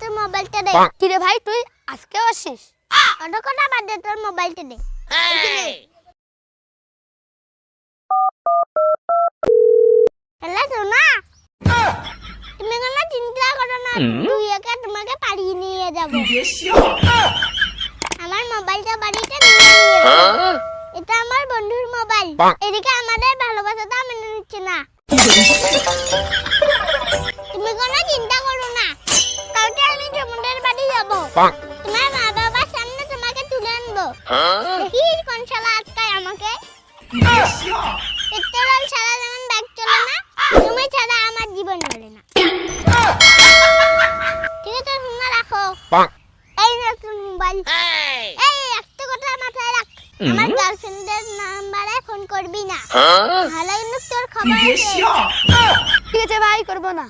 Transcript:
তোর মোবাইলটা দে। কি রে ভাই তুই আজকেও আসিস? অত কথা বাদ দে, তোর মোবাইলটা দে। হ্যালো সোনা, তুমি কোনো চিন্তা করো না, তুই একা তোমাকে পাঠিয়ে নিয়ে যাবো। আমার মোবাইলটা বাড়িতে নিয়ে যাবো। এটা আমার বন্ধুর মোবাইল। এদিকে আমাদের ভালোবাসাটা মেনে নিচ্ছে না। তুমি কোনো চিন্তা করো না, কালকে আমি তোমাদের বাড়ি যাবো। তোমার মা বাবার সামনে তোমাকে তুলে আনবো। দেখিস কোন শালা আটকায় আমাকে। পেট্রোল ছাড়া যেমন বাইক চলে না, তুমি ছাড়া আমার জীবন চলে না। ঠিক আছে শোনা, রাখো। এই নতুন মোবাইল। এই একটা কথা মাথায় রাখ, আমার গার্লফ্রেন্ডের নাম্বারে ফোন করবি না, তাহলে কিন্তু তোর খবর আছে। ঠিক আছে ভাই, করবো না।